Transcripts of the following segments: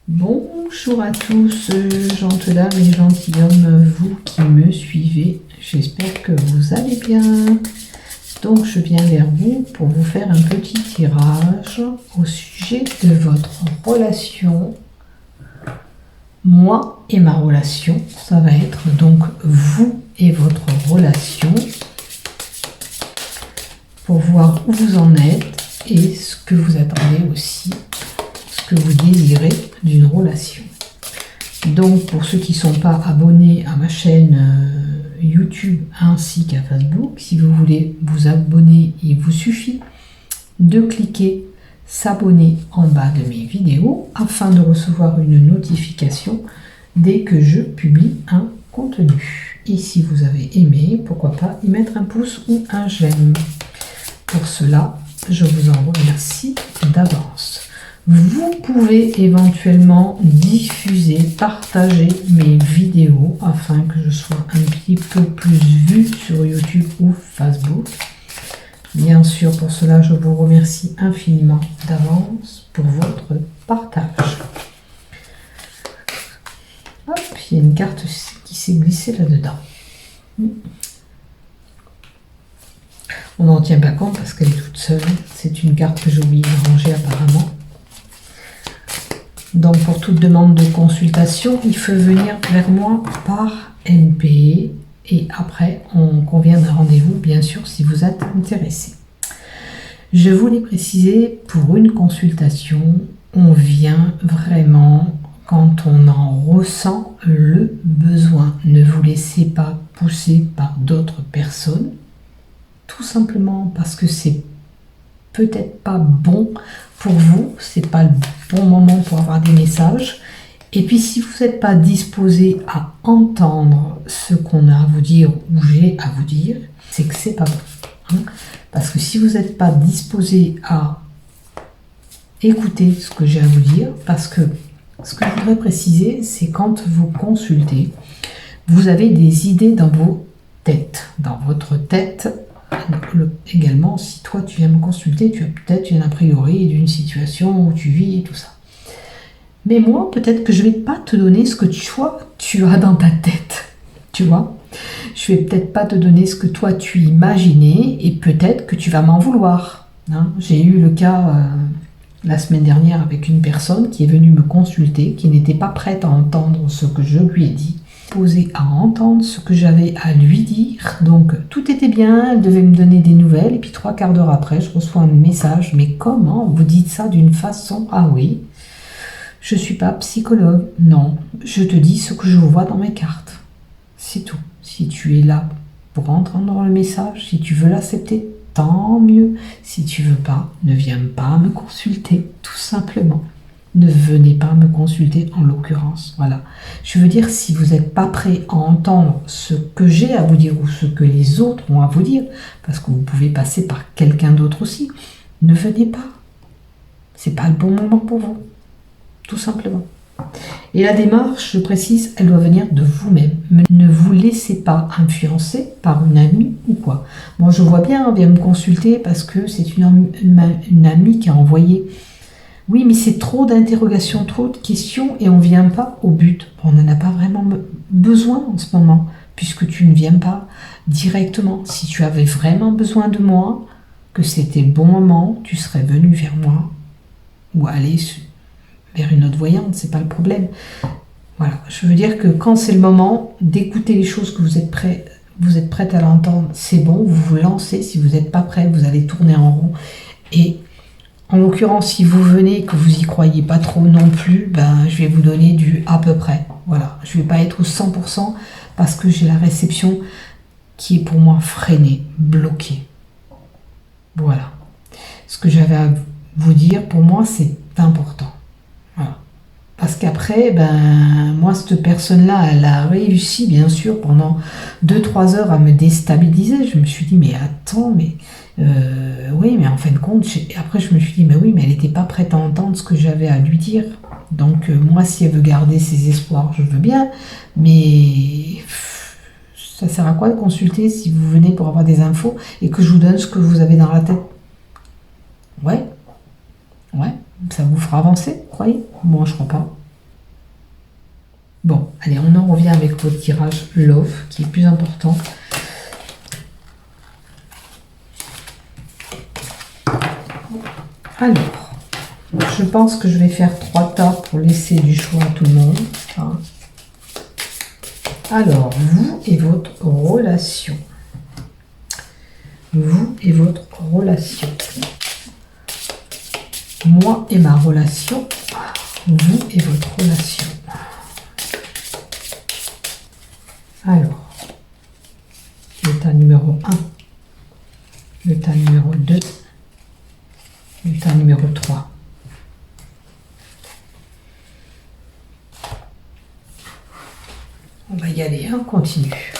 Bonjour à tous, gentes dames et gentilshommes, vous qui me suivez, j'espère que vous allez bien. Donc je viens vers vous pour vous faire un petit tirage au sujet de votre relation. Moi et ma relation, ça va être donc vous et votre relation, pour voir où vous en êtes et ce que vous attendez aussi, ce que vous désirez d'une relation. Donc pour ceux qui ne sont pas abonnés à ma chaîne YouTube ainsi qu'à Facebook, si vous voulez vous abonner, il vous suffit de cliquer s'abonner en bas de mes vidéos afin de recevoir une notification dès que je publie un contenu. Et si vous avez aimé, pourquoi pas y mettre un pouce ou un j'aime. Pour cela, je vous en remercie d'avance. Vous pouvez éventuellement diffuser, partager mes vidéos afin que je sois un petit peu plus vue sur YouTube ou Facebook. Bien sûr, pour cela, je vous remercie infiniment d'avance pour votre partage. Hop, il y a une carte qui s'est glissée là-dedans. On n'en tient pas compte parce qu'elle est toute seule. C'est une carte que j'ai oublié de ranger apparemment. Donc pour toute demande de consultation, il faut venir vers moi par NP et après on convient d'un rendez-vous, bien sûr, si vous êtes intéressé. Je voulais préciser, pour une consultation, on vient vraiment quand on en ressent le besoin. Ne vous laissez pas pousser par d'autres personnes, tout simplement parce que c'est peut-être pas bon pour vous, c'est pas le bon moment pour avoir des messages. Et puis si vous n'êtes pas disposé à entendre ce qu'on a à vous dire ou j'ai à vous dire, c'est que c'est pas bon. Parce que si vous n'êtes pas disposé à écouter ce que j'ai à vous dire, parce que ce que je voudrais préciser, c'est quand vous consultez, vous avez des idées dans vos têtes, dans votre tête. Également, si toi tu viens me consulter, tu as peut-être une a priori d'une situation où tu vis et tout ça. Mais moi, peut-être que je ne vais pas te donner ce que toi tu as dans ta tête. Tu vois, je vais peut-être pas te donner ce que toi tu imaginais et peut-être que tu vas m'en vouloir. J'ai eu le cas la semaine dernière avec une personne qui est venue me consulter, qui n'était pas prête à entendre ce que je lui ai dit, posée à entendre ce que j'avais à lui dire. Donc tout était bien, elle devait me donner des nouvelles et puis 3/4 d'heure après je reçois un message: mais comment vous dites ça d'une façon? Ah oui, je suis pas psychologue. Non, je te dis ce que je vois dans mes cartes, c'est tout. Si tu es là pour entendre le message, si tu veux l'accepter, tant mieux. Si tu veux pas, ne viens pas me consulter, tout simplement. Ne venez pas me consulter en l'occurrence, voilà. Je veux dire, si vous n'êtes pas prêt à entendre ce que j'ai à vous dire ou ce que les autres ont à vous dire, parce que vous pouvez passer par quelqu'un d'autre aussi, ne venez pas. C'est pas le bon moment pour vous, tout simplement. Et la démarche, je précise, elle doit venir de vous-même. Ne vous laissez pas influencer par une amie ou quoi. Moi, je vois bien, elle vient me consulter parce que c'est une amie qui a envoyé. Oui, mais c'est trop d'interrogations, trop de questions et on ne vient pas au but. On n'en a pas vraiment besoin en ce moment, puisque tu ne viens pas directement. Si tu avais vraiment besoin de moi, que c'était le bon moment, tu serais venu vers moi ou aller vers une autre voyante, c'est pas le problème. Voilà, je veux dire que quand c'est le moment d'écouter les choses que vous êtes prête à l'entendre, c'est bon, vous vous lancez. Si vous n'êtes pas prêt, vous allez tourner en rond. Et en l'occurrence, si vous venez et que vous y croyez pas trop non plus, ben, je vais vous donner du à peu près. Voilà, je vais pas être au 100% parce que j'ai la réception qui est pour moi freinée, bloquée. Voilà. Ce que j'avais à vous dire, pour moi, c'est important. Voilà. Parce qu'après, ben, moi, cette personne-là, elle a réussi, bien sûr, pendant 2-3 heures à me déstabiliser. Je me suis dit, mais attends, mais oui, mais en fin de compte, après, je me suis dit, mais oui, mais elle n'était pas prête à entendre ce que j'avais à lui dire. Donc, moi, si elle veut garder ses espoirs, je veux bien, mais ça sert à quoi de consulter si vous venez pour avoir des infos et que je vous donne ce que vous avez dans la tête? Ouais, ça vous fera avancer, croyez? Moi, je crois pas. Allez, on en revient avec votre tirage Love, qui est plus important. Alors, je pense que je vais faire 3 tas pour laisser du choix à tout le monde. Hein. Alors, vous et votre relation. Vous et votre relation. Moi et ma relation. Vous et votre relation. Alors, le tas numéro 1, le tas numéro 2, le tas numéro 3. On va y aller, on continue.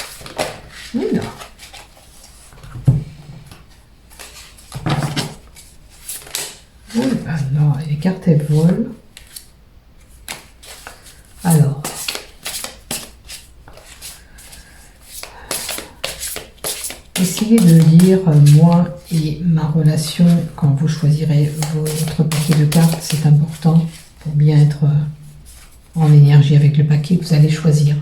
Oula. Oh là là, les cartes elles volent. Alors, essayez de lire moi et ma relation quand vous choisirez votre paquet de cartes, c'est important pour bien être en énergie avec le paquet que vous allez choisir.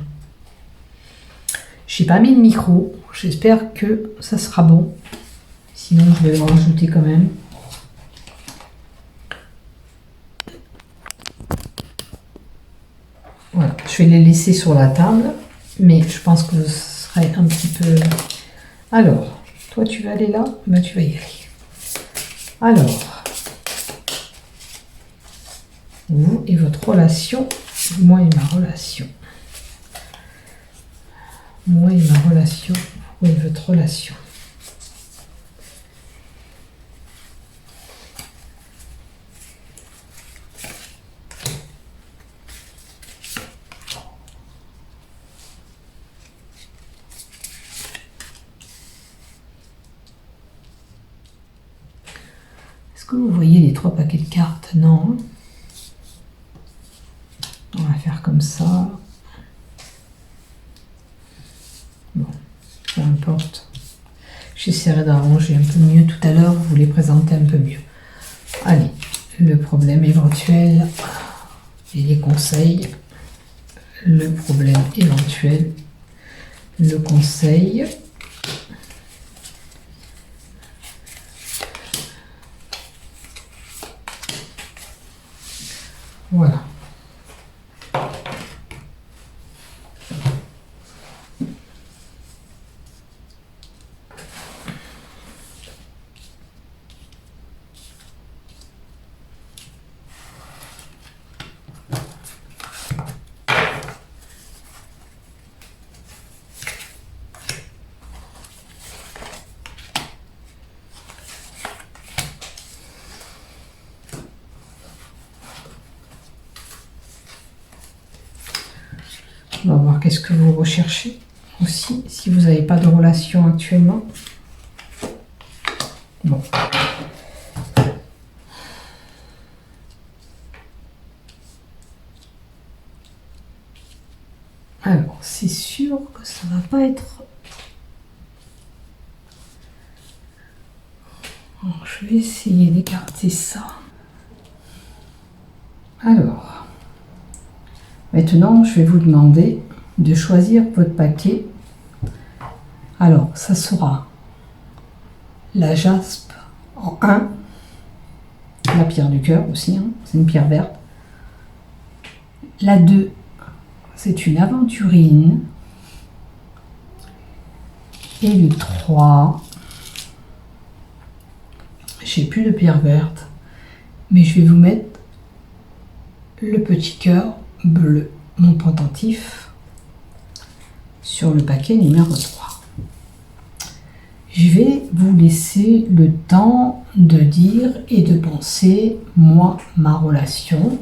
J'ai pas mis de micro, j'espère que ça sera bon, sinon je vais le rajouter quand même. Voilà, je vais les laisser sur la table, mais je pense que ce serait un petit peu... Alors, toi tu vas aller là, ben, tu vas y aller. Alors, vous et votre relation, moi et ma relation. Moi et ma relation, vous et votre relation. Est-ce que vous voyez les 3 paquets de cartes? Non. On va faire comme ça. Bon, peu importe. J'essaierai d'arranger un peu mieux tout à l'heure, vous les présenter un peu mieux. Allez, le problème éventuel et les conseils. Le problème éventuel, le conseil. Voilà. On va voir qu'est-ce que vous recherchez aussi, si vous n'avez pas de relation actuellement. Bon. Alors, c'est sûr que ça va pas être... Alors, je vais essayer d'écarter ça. Alors, maintenant, je vais vous demander de choisir votre paquet. Alors, ça sera la jaspe en 1, la pierre du cœur aussi, hein, c'est une pierre verte. La 2, c'est une aventurine. Et le 3, j'ai plus de pierre verte, mais je vais vous mettre le petit cœur bleu, mon pendentif, sur le paquet numéro 3. Je vais vous laisser le temps de dire et de penser, moi, ma relation,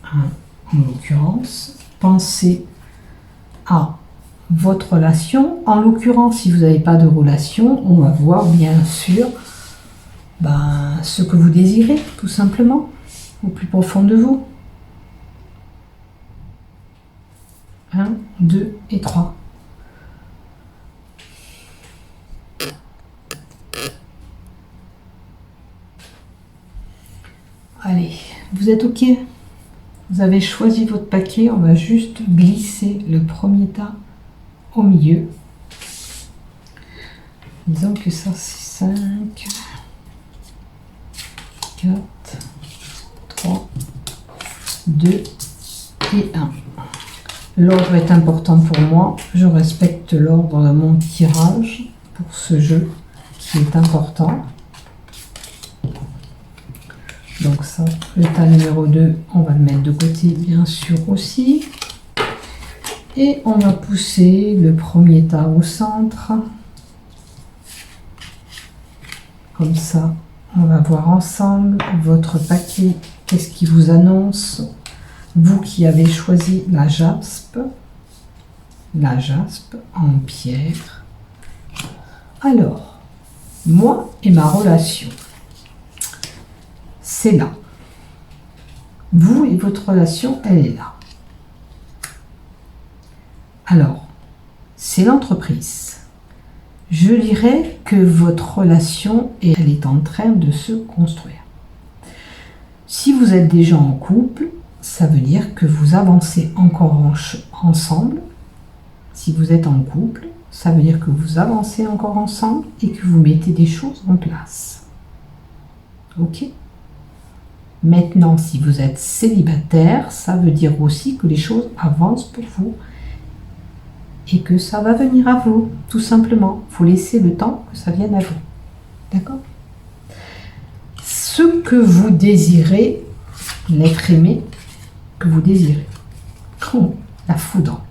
hein, en l'occurrence, pensez à votre relation. En l'occurrence, si vous n'avez pas de relation, on va voir bien sûr ce que vous désirez, tout simplement, au plus profond de vous. 1, 2 et 3. Allez, vous êtes OK? Vous avez choisi votre paquet, on va juste glisser le premier tas au milieu. Disons que ça c'est 5, 4, 3, 2 et 1. L'ordre est important pour moi, je respecte l'ordre de mon tirage pour ce jeu qui est important. Donc ça, le tas numéro 2, on va le mettre de côté bien sûr aussi. Et on va pousser le premier tas au centre. Comme ça, on va voir ensemble votre paquet, qu'est-ce qui vous annonce. Vous qui avez choisi la jaspe en pierre. Alors, moi et ma relation, c'est là. Vous et votre relation, elle est là. Alors, c'est l'entreprise. Je dirais que votre relation, elle est en train de se construire. Si vous êtes déjà en couple, ça veut dire que vous avancez encore ensemble. Si vous êtes en couple, ça veut dire que vous avancez encore ensemble et que vous mettez des choses en place. Ok ? Maintenant, si vous êtes célibataire, ça veut dire aussi que les choses avancent pour vous et que ça va venir à vous, tout simplement. Il faut laisser le temps que ça vienne à vous. D'accord ? Ce que vous désirez, l'être aimé que vous désirez. Oh, la foudre.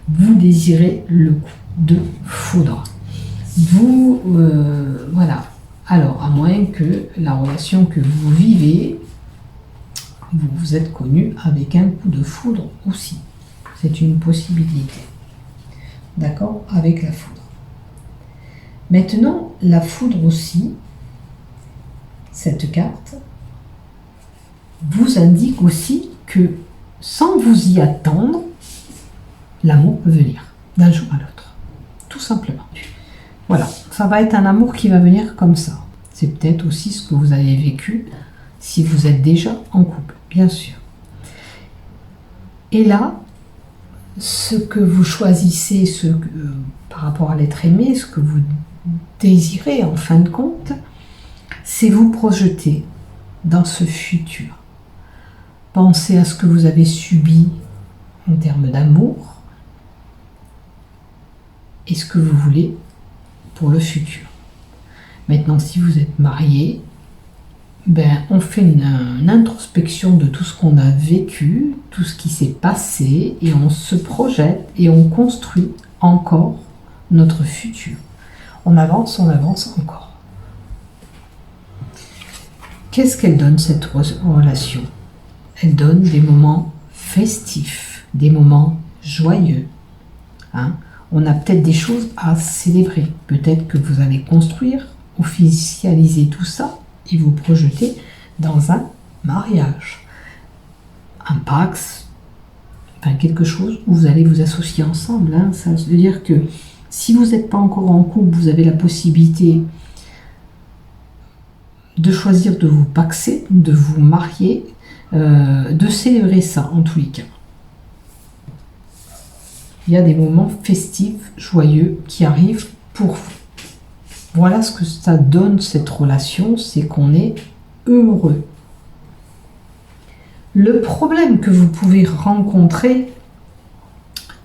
Vous désirez le coup de foudre. Vous, voilà. Alors, à moins que la relation que vous vivez, vous vous êtes connu avec un coup de foudre aussi. C'est une possibilité. D'accord ? Avec la foudre. Maintenant, la foudre aussi, cette carte, vous indique aussi que sans vous y attendre, l'amour peut venir d'un jour à l'autre. Tout simplement. Voilà, ça va être un amour qui va venir comme ça. C'est peut-être aussi ce que vous avez vécu si vous êtes déjà en couple, bien sûr. Et là, ce que vous choisissez, par rapport à l'être aimé, ce que vous désirez en fin de compte, c'est vous projeter dans ce futur. Pensez à ce que vous avez subi en termes d'amour et ce que vous voulez pour le futur. Maintenant, si vous êtes marié, on fait une introspection de tout ce qu'on a vécu, tout ce qui s'est passé, et on se projette et on construit encore notre futur. On avance encore. Qu'est-ce qu'elle donne, cette relation ? Elle donne des moments festifs, des moments joyeux. On a peut-être des choses à célébrer. Peut-être que vous allez construire, officialiser tout ça et vous projeter dans un mariage, un pax, quelque chose où vous allez vous associer ensemble. Ça veut dire que si vous n'êtes pas encore en couple, vous avez la possibilité de choisir de vous paxer, de vous marier, de célébrer ça en tous les cas. Il y a des moments festifs, joyeux qui arrivent pour vous. Voilà ce que ça donne, cette relation, c'est qu'on est heureux. Le problème que vous pouvez rencontrer,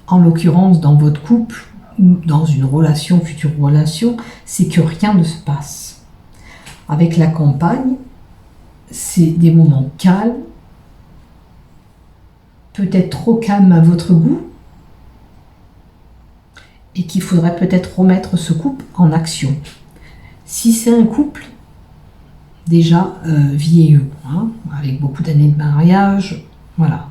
en l'occurrence dans votre couple ou dans une relation, future relation, c'est que rien ne se passe. Avec la compagne, c'est des moments calmes, peut-être trop calmes à votre goût, et qu'il faudrait peut-être remettre ce couple en action. Si c'est un couple déjà vieilleux, avec beaucoup d'années de mariage, voilà,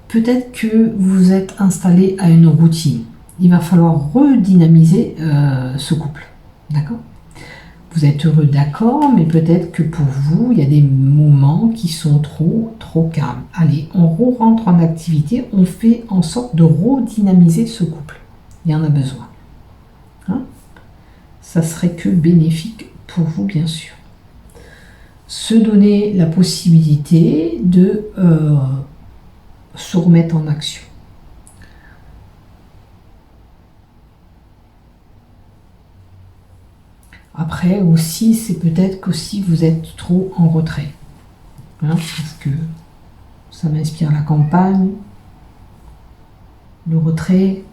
peut-être que vous êtes installé à une routine. Il va falloir redynamiser ce couple, d'accord ? Vous êtes heureux, d'accord, mais peut-être que pour vous, il y a des moments qui sont trop calmes. Allez, on rentre en activité, on fait en sorte de redynamiser ce couple. Il y en a besoin. Ça serait que bénéfique pour vous, bien sûr. Se donner la possibilité de se remettre en action. Après aussi, c'est peut-être qu'aussi vous êtes trop en retrait. Hein, parce que ça m'inspire la campagne, le retrait.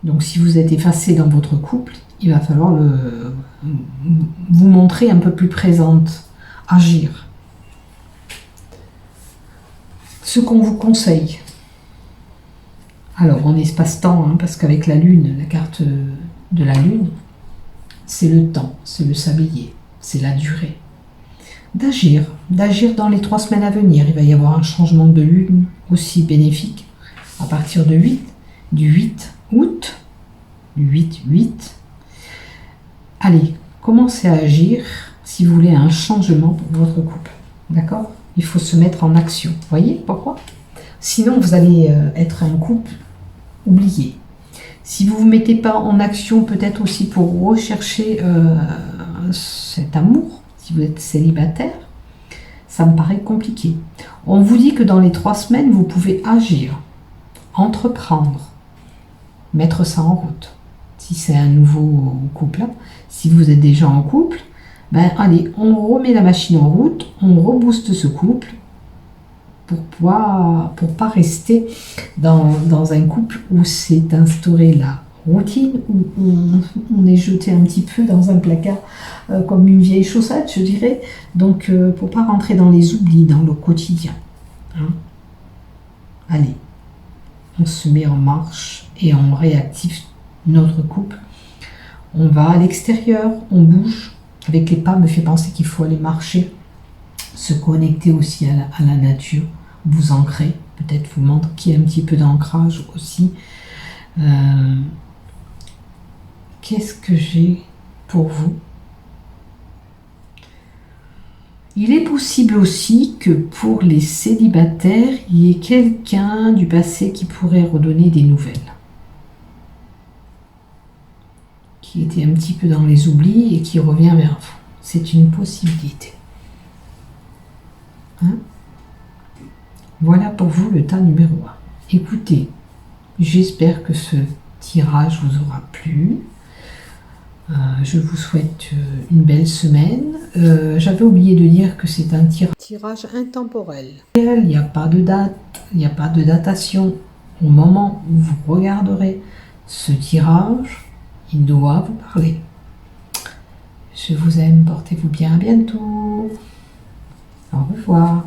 Donc si vous êtes effacé dans votre couple, il va falloir vous montrer un peu plus présente, agir. Ce qu'on vous conseille, alors en espace-temps, hein, parce qu'avec la lune, la carte de la lune, c'est le temps, c'est le sablier, c'est la durée. D'agir dans les 3 semaines à venir. Il va y avoir un changement de lune aussi bénéfique à partir du 8 août, du 8-8. Allez, commencez à agir si vous voulez un changement pour votre couple. D'accord? Il faut se mettre en action. Vous voyez pourquoi? Sinon, vous allez être un couple oublié. Si vous ne vous mettez pas en action, peut-être aussi pour rechercher cet amour, si vous êtes célibataire, ça me paraît compliqué. On vous dit que dans les 3 semaines, vous pouvez agir, entreprendre, mettre ça en route. Si c'est un nouveau couple, si vous êtes déjà en couple, ben allez, on remet la machine en route, on rebooste ce couple pour pas rester dans un couple où s'est instauré la routine, où on est jeté un petit peu dans un placard comme une vieille chaussette, je dirais. Donc, pour pas rentrer dans les oublis, dans le quotidien. Hein. Allez, on se met en marche et on réactive notre couple. On va à l'extérieur, on bouge. Avec les pas, me fait penser qu'il faut aller marcher, se connecter aussi à la nature, vous ancrer, peut-être vous manquer un petit peu d'ancrage aussi. Qu'est-ce que j'ai pour vous? Il est possible aussi que pour les célibataires, il y ait quelqu'un du passé qui pourrait redonner des nouvelles. Qui était un petit peu dans les oublis et qui revient vers vous. C'est une possibilité. Hein? Voilà pour vous le tas numéro 1. Écoutez, j'espère que ce tirage vous aura plu. Je vous souhaite une belle semaine. J'avais oublié de dire que c'est un tirage intemporel. Il n'y a pas de date, il n'y a pas de datation. Au moment où vous regarderez ce tirage, il doit vous parler. Je vous aime, portez-vous bien, à bientôt. Au revoir.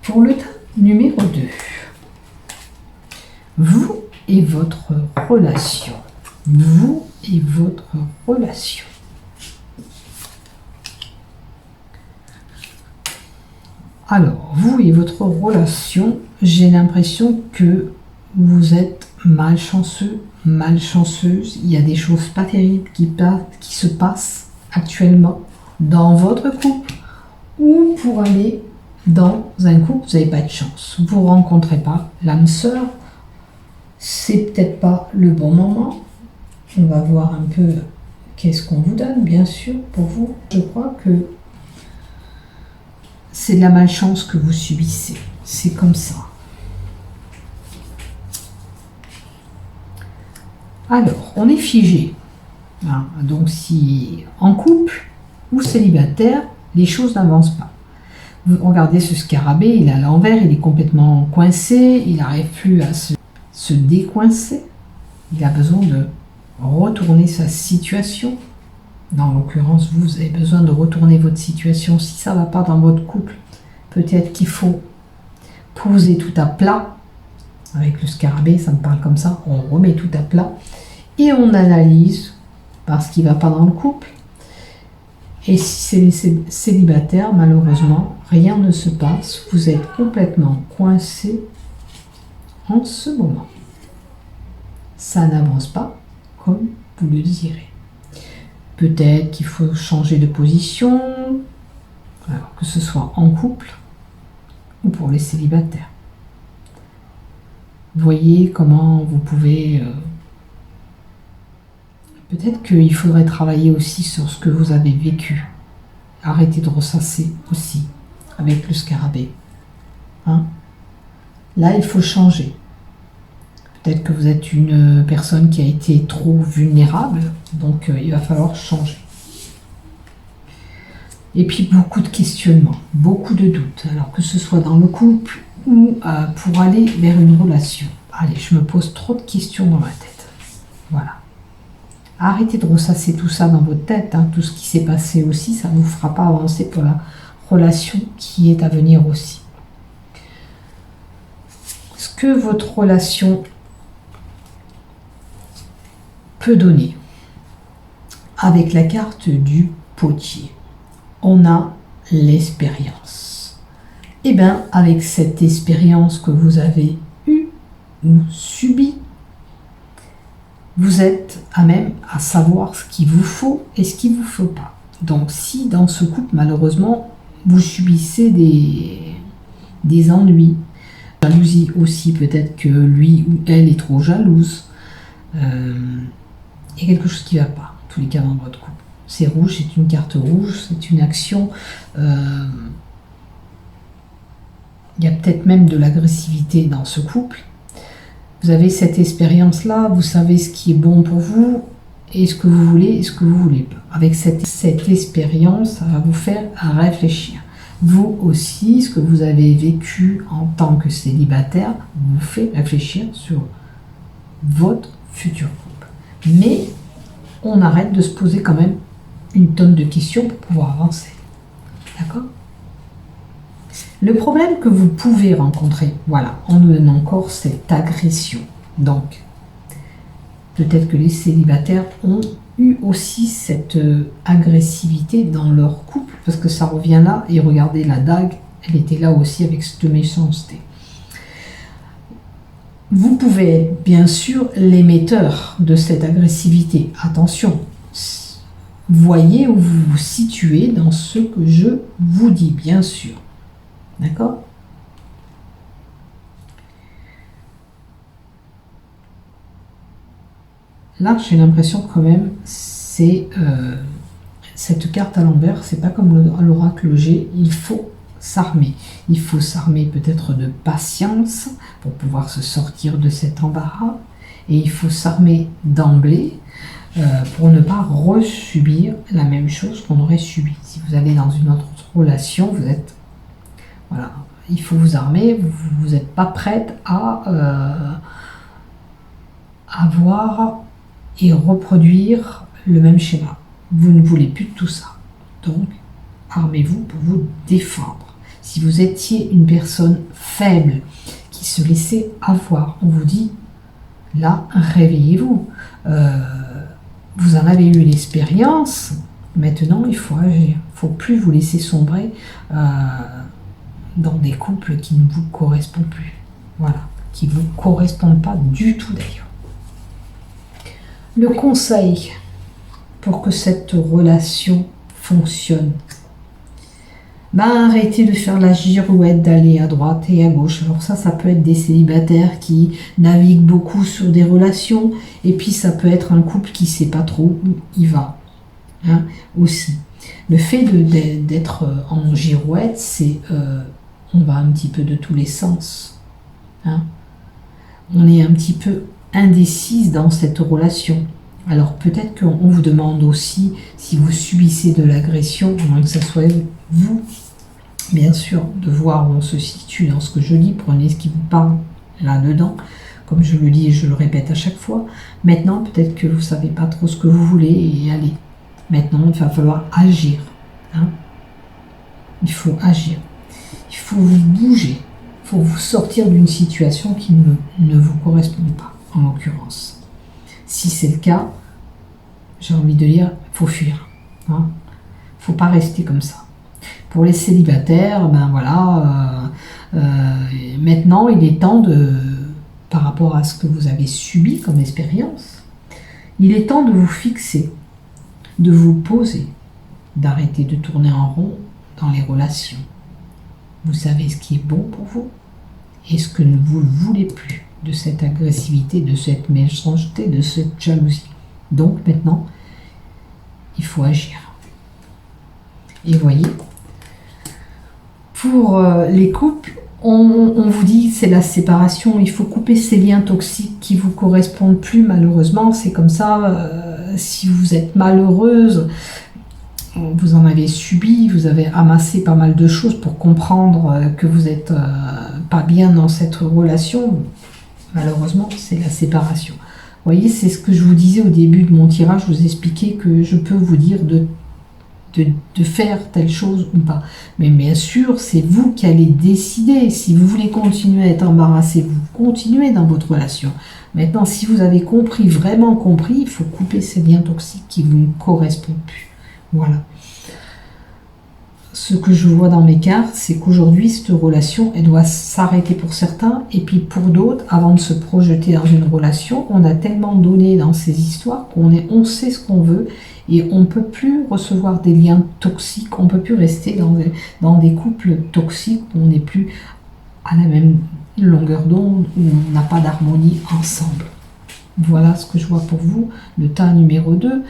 Pour le tas numéro 2, vous et votre relation. Vous et votre relation. Alors, vous et votre relation, j'ai l'impression que vous êtes malchanceux, malchanceuse. Il y a des choses pas terribles qui se passent actuellement dans votre couple ou pour aller dans un couple, vous n'avez pas de chance. Vous ne rencontrez pas l'âme sœur. C'est peut-être pas le bon moment. On va voir un peu qu'est-ce qu'on vous donne, bien sûr, pour vous. Je crois que c'est de la malchance que vous subissez. C'est comme ça. Alors, on est figé. Hein, donc, si en couple ou célibataire, les choses n'avancent pas. Vous regardez ce scarabée, il est à l'envers, il est complètement coincé, il n'arrive plus à se décoincer. Il a besoin de retourner sa situation. Dans l'occurrence, vous avez besoin de retourner votre situation. Si ça ne va pas dans votre couple, peut-être qu'il faut poser tout à plat. Avec le scarabée, ça me parle comme ça. On remet tout à plat et on analyse parce qu'il ne va pas dans le couple. Et si c'est les célibataires, malheureusement, rien ne se passe. Vous êtes complètement coincé en ce moment. Ça n'avance pas comme vous le désirez. Peut-être qu'il faut changer de position, alors que ce soit en couple ou pour les célibataires. Voyez comment vous pouvez Peut-être qu'il faudrait travailler aussi sur ce que vous avez vécu. Arrêtez de ressasser aussi avec le scarabée. Hein? Là, il faut changer. Peut-être que vous êtes une personne qui a été trop vulnérable, donc il va falloir changer. Et puis beaucoup de questionnements, beaucoup de doutes, alors que ce soit dans le couple ou pour aller vers une relation. Allez, je me pose trop de questions dans ma tête. Voilà. Arrêtez de ressasser tout ça dans votre tête, hein. Tout ce qui s'est passé aussi, ça ne vous fera pas avancer pour la relation qui est à venir aussi. Ce que votre relation peut donner avec la carte du potier, on a l'expérience. Et bien, avec cette expérience que vous avez eue ou subie, vous êtes à même à savoir ce qu'il vous faut et ce qu'il ne vous faut pas. Donc, si dans ce couple, malheureusement, vous subissez des ennuis, jalousie aussi, peut-être que lui ou elle est trop jalouse, il y a quelque chose qui ne va pas, en tous les cas, dans votre couple. C'est rouge, c'est une carte rouge, c'est une action. Il y a peut-être même de l'agressivité dans ce couple. Vous avez cette expérience-là, vous savez ce qui est bon pour vous, et ce que vous voulez, et ce que vous voulez pas. Avec cette expérience, ça va vous faire réfléchir. Vous aussi, ce que vous avez vécu en tant que célibataire, vous fait réfléchir sur votre futur couple. Mais on arrête de se poser quand même une tonne de questions pour pouvoir avancer. D'accord ? Le problème que vous pouvez rencontrer, voilà, en nous donnant encore cette agression. Donc, peut-être que les célibataires ont eu aussi cette agressivité dans leur couple, parce que ça revient là, et regardez la dague, elle était là aussi avec cette méchanceté. Vous pouvez être bien sûr l'émetteur de cette agressivité. Attention, voyez où vous vous situez dans ce que je vous dis, bien sûr. D'accord ? Là, j'ai l'impression quand même, c'est cette carte à l'envers, c'est pas comme l'oracle G, il faut s'armer. Il faut s'armer peut-être de patience pour pouvoir se sortir de cet embarras, et il faut s'armer d'emblée pour ne pas resubir la même chose qu'on aurait subi. Si vous allez dans une autre relation, vous êtes... Voilà, il faut vous armer, vous n'êtes pas prête à avoir et reproduire le même schéma. Vous ne voulez plus de tout ça. Donc, armez-vous pour vous défendre. Si vous étiez une personne faible, qui se laissait avoir, on vous dit, là, réveillez-vous. Vous en avez eu l'expérience, maintenant il faut agir. Il ne faut plus vous laisser sombrer dans des couples qui ne vous correspondent plus. Voilà, qui ne vous correspondent pas du tout d'ailleurs. Le conseil pour que cette relation fonctionne, arrêtez de faire la girouette, d'aller à droite et à gauche. Alors ça peut être des célibataires qui naviguent beaucoup sur des relations, et puis ça peut être un couple qui ne sait pas trop où il va. Hein, aussi. Le fait d'être en girouette, c'est on va un petit peu de tous les sens. Hein. On est un petit peu indécise dans cette relation. Alors peut-être qu'on vous demande aussi, si vous subissez de l'agression, à moins que ce soit vous, bien sûr, de voir où on se situe dans ce que je dis, prenez ce qui vous parle là-dedans, comme je le dis et je le répète à chaque fois. Maintenant, peut-être que vous ne savez pas trop ce que vous voulez, et allez, maintenant il va falloir agir. Hein. Il faut agir, il faut vous bouger, il faut vous sortir d'une situation qui ne vous correspond pas, en l'occurrence. Si c'est le cas, j'ai envie de dire, il faut fuir. Hein. Faut pas rester comme ça. Pour les célibataires, maintenant il est temps par rapport à ce que vous avez subi comme expérience, il est temps de vous fixer, de vous poser, d'arrêter de tourner en rond dans les relations. Vous savez ce qui est bon pour vous et ce que vous ne voulez plus de cette agressivité, de cette méchanceté, de cette jalousie. Donc maintenant, il faut agir. Et vous voyez, pour les couples, on vous dit c'est la séparation, il faut couper ces liens toxiques qui vous correspondent plus malheureusement, c'est comme ça, si vous êtes malheureuse, vous en avez subi, vous avez amassé pas mal de choses pour comprendre que vous n'êtes pas bien dans cette relation, malheureusement c'est la séparation. Vous voyez, c'est ce que je vous disais au début de mon tirage, je vous expliquais que je peux vous dire de faire telle chose ou pas. Mais bien sûr, c'est vous qui allez décider. Si vous voulez continuer à être embarrassé, vous continuez dans votre relation. Maintenant, si vous avez compris, vraiment compris, il faut couper ces liens toxiques qui ne vous correspondent plus. Voilà. Ce que je vois dans mes cartes, c'est qu'aujourd'hui, cette relation, elle doit s'arrêter pour certains, et puis pour d'autres, avant de se projeter dans une relation, on a tellement donné dans ces histoires on sait ce qu'on veut, et on ne peut plus recevoir des liens toxiques, on ne peut plus rester dans des couples toxiques où on n'est plus à la même longueur d'onde, où on n'a pas d'harmonie ensemble. Voilà ce que je vois pour vous, le tas numéro 2.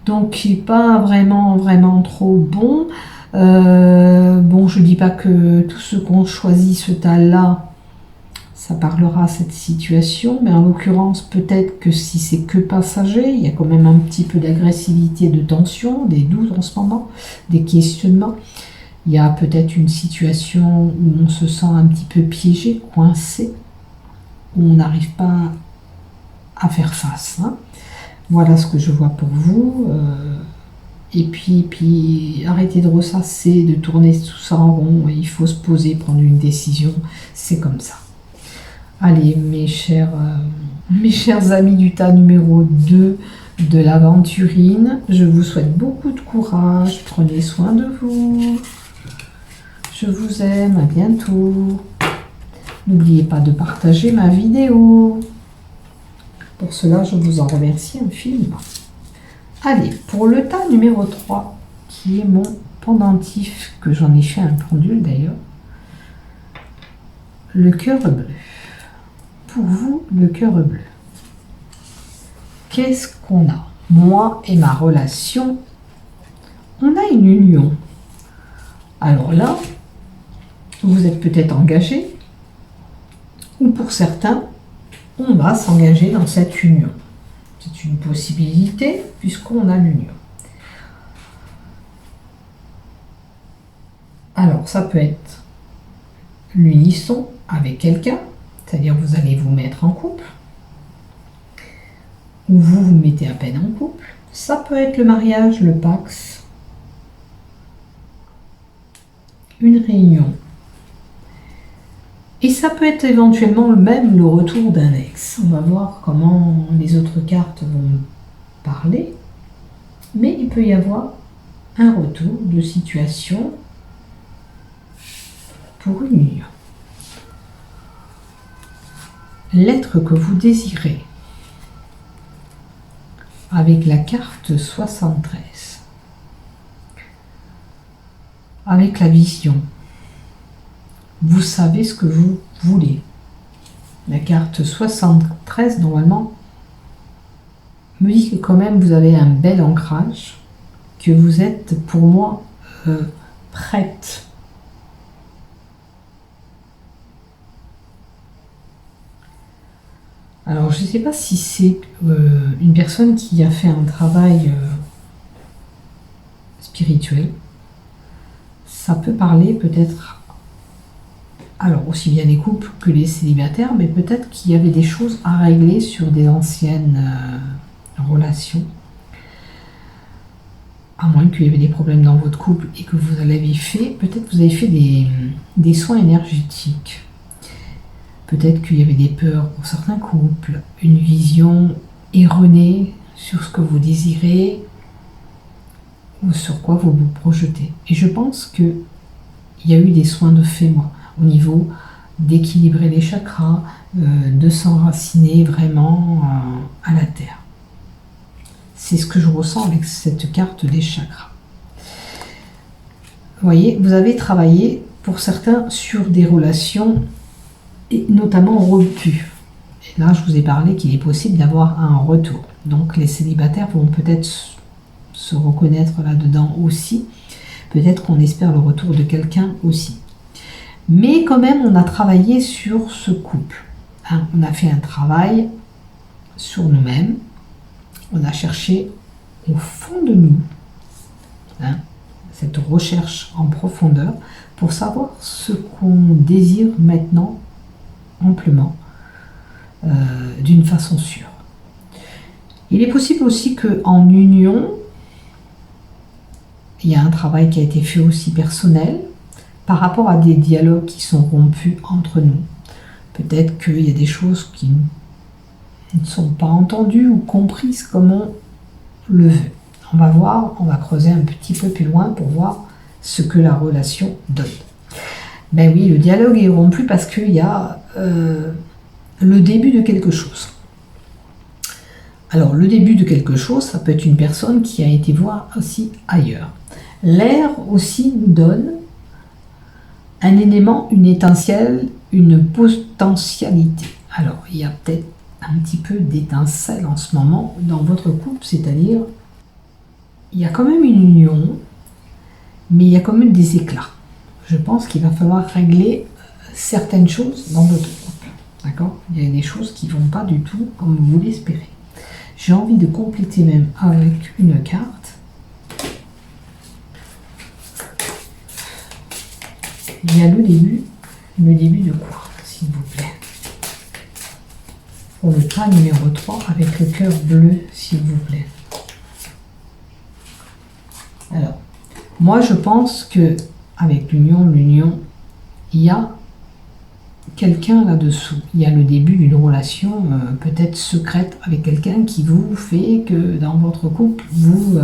Donc, il n'est pas vraiment trop bon. Bon, je ne dis pas que tous ceux qui ont choisi ce tas-là, ça parlera à cette situation, mais en l'occurrence, peut-être que si c'est que passager, il y a quand même un petit peu d'agressivité, de tension, des doutes en ce moment, des questionnements. Il y a peut-être une situation où on se sent un petit peu piégé, coincé, où on n'arrive pas à faire face. Hein. Voilà ce que je vois pour vous. Et puis arrêtez de ressasser, de tourner tout ça en rond. Il faut se poser, prendre une décision. C'est comme ça. Allez, mes chers amis du tas numéro 2 de l'aventurine, je vous souhaite beaucoup de courage. Prenez soin de vous. Je vous aime. À bientôt. N'oubliez pas de partager ma vidéo. Pour cela, je vous en remercie infiniment. Allez, pour le tas numéro 3, qui est mon pendentif, que j'en ai fait un pendule d'ailleurs, le cœur bleu. Pour vous, le cœur bleu. Qu'est-ce qu'on a? Moi et ma relation, on a une union. Alors là, vous êtes peut-être engagé, ou pour certains, on va s'engager dans cette union. C'est une possibilité puisqu'on a l'union. Alors, ça peut être l'unisson avec quelqu'un, c'est-à-dire vous allez vous mettre en couple, ou vous vous mettez à peine en couple. Ça peut être le mariage, le Pax, une réunion. Et ça peut être éventuellement même le retour d'un ex. On va voir comment les autres cartes vont parler. Mais il peut y avoir un retour de situation pour une union. L'être que vous désirez avec la carte 73. Avec la vision. Vous savez ce que vous voulez. La carte 73, normalement, me dit que quand même vous avez un bel ancrage, que vous êtes, pour moi, prête. Alors, je ne sais pas si c'est une personne qui a fait un travail spirituel. Ça peut parler peut-être, alors aussi bien les couples que les célibataires, mais peut-être qu'il y avait des choses à régler sur des anciennes relations. À moins qu'il y avait des problèmes dans votre couple et que vous l'avez fait, peut-être que vous avez fait des soins énergétiques. Peut-être qu'il y avait des peurs pour certains couples, une vision erronée sur ce que vous désirez ou sur quoi vous vous projetez. Et je pense qu'il y a eu des soins de fait, moi, au niveau d'équilibrer les chakras, de s'enraciner vraiment à la terre. C'est ce que je ressens avec cette carte des chakras. Vous voyez, vous avez travaillé pour certains sur des relations et notamment rompues. Et là, je vous ai parlé qu'il est possible d'avoir un retour. Donc les célibataires vont peut-être se reconnaître là-dedans aussi. Peut-être qu'on espère le retour de quelqu'un aussi. Mais quand même, on a travaillé sur ce couple. Hein, on a fait un travail sur nous-mêmes. On a cherché au fond de nous, hein, cette recherche en profondeur pour savoir ce qu'on désire maintenant amplement, d'une façon sûre. Il est possible aussi qu'en union, il y a un travail qui a été fait aussi personnel par rapport à des dialogues qui sont rompus entre nous. Peut-être qu'il y a des choses qui ne sont pas entendues ou comprises comme on le veut. On va voir, on va creuser un petit peu plus loin pour voir ce que la relation donne. Ben oui, le dialogue est rompu parce qu'il y a le début de quelque chose. Alors, le début de quelque chose, ça peut être une personne qui a été voir aussi ailleurs. L'air aussi nous donne un élément, une étincelle, une potentialité. Alors, il y a peut-être un petit peu d'étincelle en ce moment dans votre couple, c'est-à-dire, il y a quand même une union, mais il y a quand même des éclats. Je pense qu'il va falloir régler certaines choses dans votre couple. D'accord ? Il y a des choses qui ne vont pas du tout comme vous l'espérez. J'ai envie de compléter même avec une carte. Il y a le début de quoi, s'il vous plaît. Pour le pas numéro 3 avec le cœur bleu, s'il vous plaît. Alors, moi je pense que avec l'union, il y a quelqu'un là-dessous. Il y a le début d'une relation peut-être secrète avec quelqu'un qui vous fait que dans votre couple, vous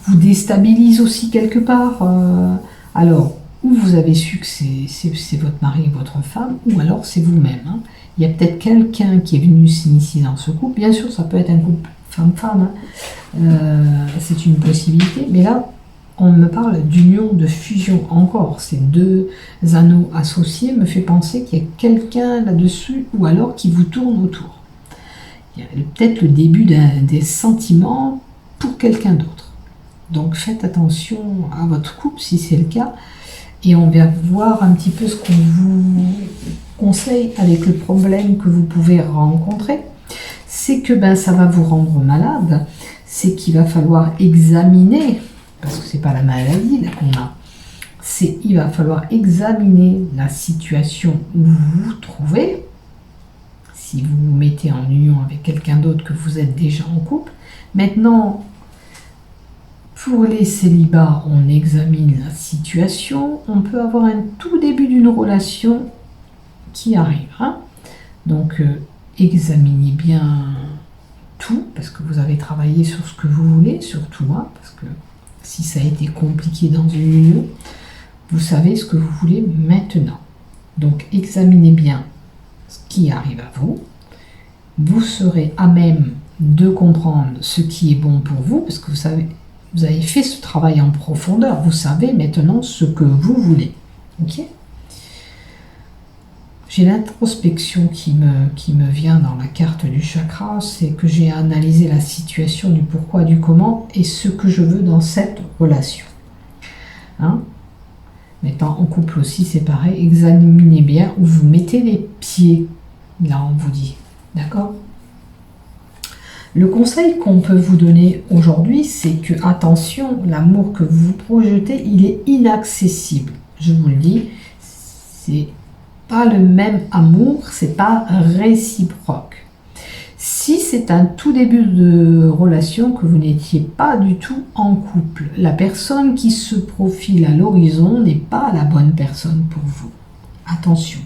déstabilise aussi quelque part. Alors, ou vous avez su que c'est votre mari ou votre femme, ou alors c'est vous-même. Hein. Il y a peut-être quelqu'un qui est venu s'initier dans ce couple. Bien sûr, ça peut être un couple femme-femme. Hein. C'est une possibilité. Mais là, on me parle d'union, de fusion encore. Ces deux anneaux associés me fait penser qu'il y a quelqu'un là-dessus, ou alors qui vous tourne autour. Il y a peut-être le début des sentiments pour quelqu'un d'autre. Donc faites attention à votre couple si c'est le cas. Et on va voir un petit peu ce qu'on vous conseille avec le problème que vous pouvez rencontrer. C'est que ça va vous rendre malade. C'est qu'il va falloir examiner, parce que c'est pas la maladie là qu'on a, il va falloir examiner la situation où vous vous trouvez. Si vous vous mettez en union avec quelqu'un d'autre, que vous êtes déjà en couple. Maintenant, pour les célibats, on examine la situation. On peut avoir un tout début d'une relation qui arrive. Hein. Donc, examinez bien tout, parce que vous avez travaillé sur ce que vous voulez, surtout, hein, parce que si ça a été compliqué dans une union, vous savez ce que vous voulez maintenant. Donc, examinez bien ce qui arrive à vous. Vous serez à même de comprendre ce qui est bon pour vous, parce que vous savez, vous avez fait ce travail en profondeur. Vous savez maintenant ce que vous voulez. Ok ? J'ai l'introspection qui me vient dans la carte du chakra, c'est que j'ai analysé la situation du pourquoi, du comment et ce que je veux dans cette relation. Hein ? Maintenant, en couple aussi, c'est pareil. Examinez bien où vous mettez les pieds. Là, on vous dit. D'accord ? Le conseil qu'on peut vous donner aujourd'hui, c'est que, attention, l'amour que vous projetez, il est inaccessible. Je vous le dis, c'est pas le même amour, c'est pas réciproque. Si c'est un tout début de relation, que vous n'étiez pas du tout en couple, la personne qui se profile à l'horizon n'est pas la bonne personne pour vous. Attention.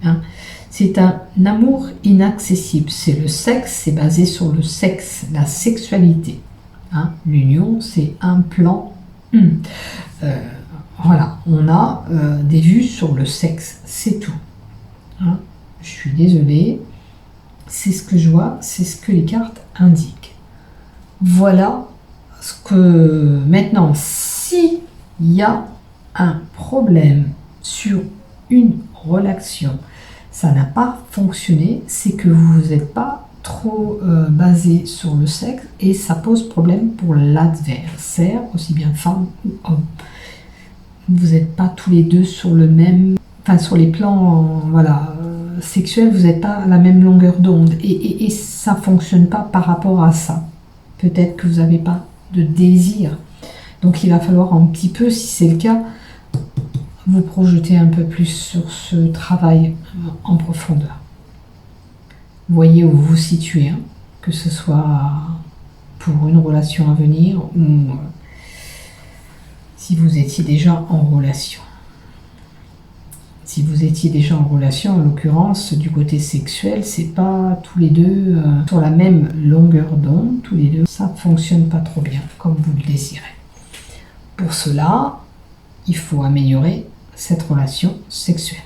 Hein. C'est un amour inaccessible. C'est le sexe, c'est basé sur le sexe, la sexualité. Hein. L'union, c'est un plan. Voilà, on a des vues sur le sexe, c'est tout. Hein. Je suis désolée, c'est ce que je vois, c'est ce que les cartes indiquent. Voilà ce que... Maintenant, s'il y a un problème sur une relation, ça n'a pas fonctionné, c'est que vous n'êtes pas trop basé sur le sexe et ça pose problème pour l'adversaire, aussi bien femme ou homme. Vous n'êtes pas tous les deux sur le même, enfin sur les plans voilà, sexuels, vous n'êtes pas à la même longueur d'onde et ça ne fonctionne pas par rapport à ça. Peut-être que vous n'avez pas de désir. Donc il va falloir un petit peu, si c'est le cas, vous projeter un peu plus sur ce travail en profondeur. Voyez où vous vous situez, hein, que ce soit pour une relation à venir ou si vous étiez déjà en relation. Si vous étiez déjà en relation, en l'occurrence, du côté sexuel, c'est pas tous les deux sur la même longueur d'onde, tous les deux, ça fonctionne pas trop bien comme vous le désirez. Pour cela, il faut améliorer cette relation sexuelle.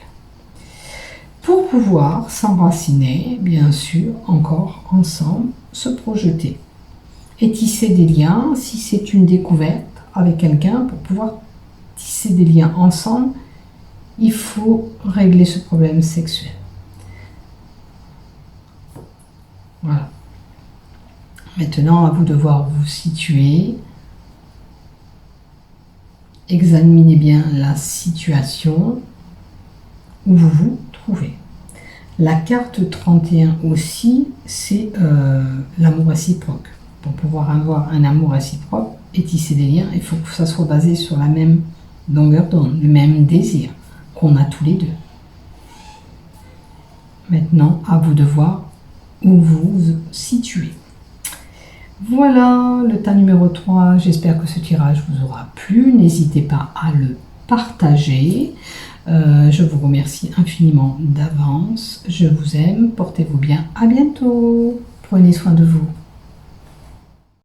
Pour pouvoir s'enraciner, bien sûr, encore ensemble, se projeter et tisser des liens, si c'est une découverte avec quelqu'un, pour pouvoir tisser des liens ensemble, il faut régler ce problème sexuel. Voilà. Maintenant, à vous de voir vous situer. Examinez bien la situation où vous vous trouvez. La carte 31 aussi, c'est l'amour réciproque. Pour pouvoir avoir un amour réciproque et tisser des liens, il faut que ça soit basé sur la même longueur d'onde, le même désir qu'on a tous les deux. Maintenant, à vous de voir où vous vous situez. Voilà le tas numéro 3. J'espère que ce tirage vous aura plu. N'hésitez pas à le partager. Je vous remercie infiniment d'avance. Je vous aime. Portez-vous bien. À bientôt. Prenez soin de vous.